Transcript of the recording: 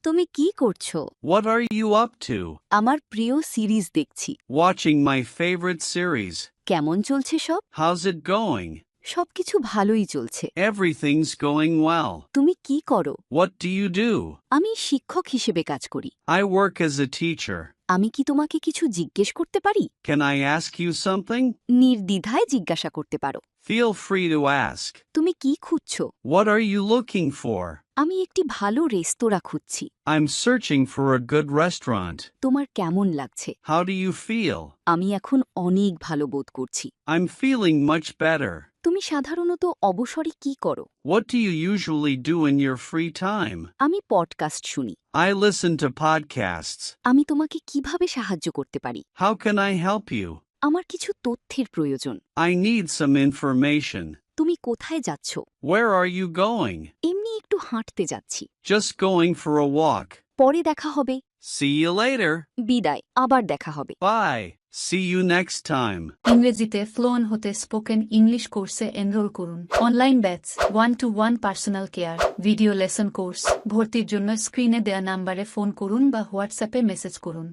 তুমি কি করছো? What are you up to? আমার প্রিয় সিরিজ দেখছি। Watching my favorite series. কেমন চলছে সব? How's it going? সবকিছু ভালোই চলছে। Everything's going well. তুমি কি করো? What do you do? আমি শিক্ষক হিসেবে কাজ করি। I work as a teacher. আমি কি তোমাকে কিছু জিজ্ঞেস করতে পারি? Can I ask you something? নির্দ্বিধায় জিজ্ঞাসা করতে পারো। Feel free to ask. তুমি কি খুঁজছো? What are you looking for? আমি একটি ভালো রেস্তোরাঁ খুঁজছি। I'm searching for a good restaurant. তোমার কেমন লাগছে? How do you feel? আমি এখন অনেক ভালো বোধ করছি। I'm feeling much better. তুমি সাধারণত অবসরে কি করো? What do you usually do in your free time? আমি পডকাস্ট শুনি। I listen to podcasts. আমি তোমাকে কিভাবে সাহায্য করতে পারি? How can I help you? আমার কিছু তথ্যের প্রয়োজন। I need some information. তুমি কোথায় যাচ্ছ? Where are you going? এমনি একটু হাঁটতে যাচ্ছি। Just going for a walk. পরে দেখা হবে। See you later. বিদায়, আবার দেখা হবে। Bye. See you next time. ইংরেজিতে ফ্লুয়েন্ট হতে স্পোকেন ইংলিশ কোর্সে এনরোল করুন। Online batch, 1-to-1 personal care, video lesson course. ভর্তির জন্য স্ক্রিনে দেয়া নাম্বারে ফোন করুন বা হোয়াটসঅ্যাপে মেসেজ করুন।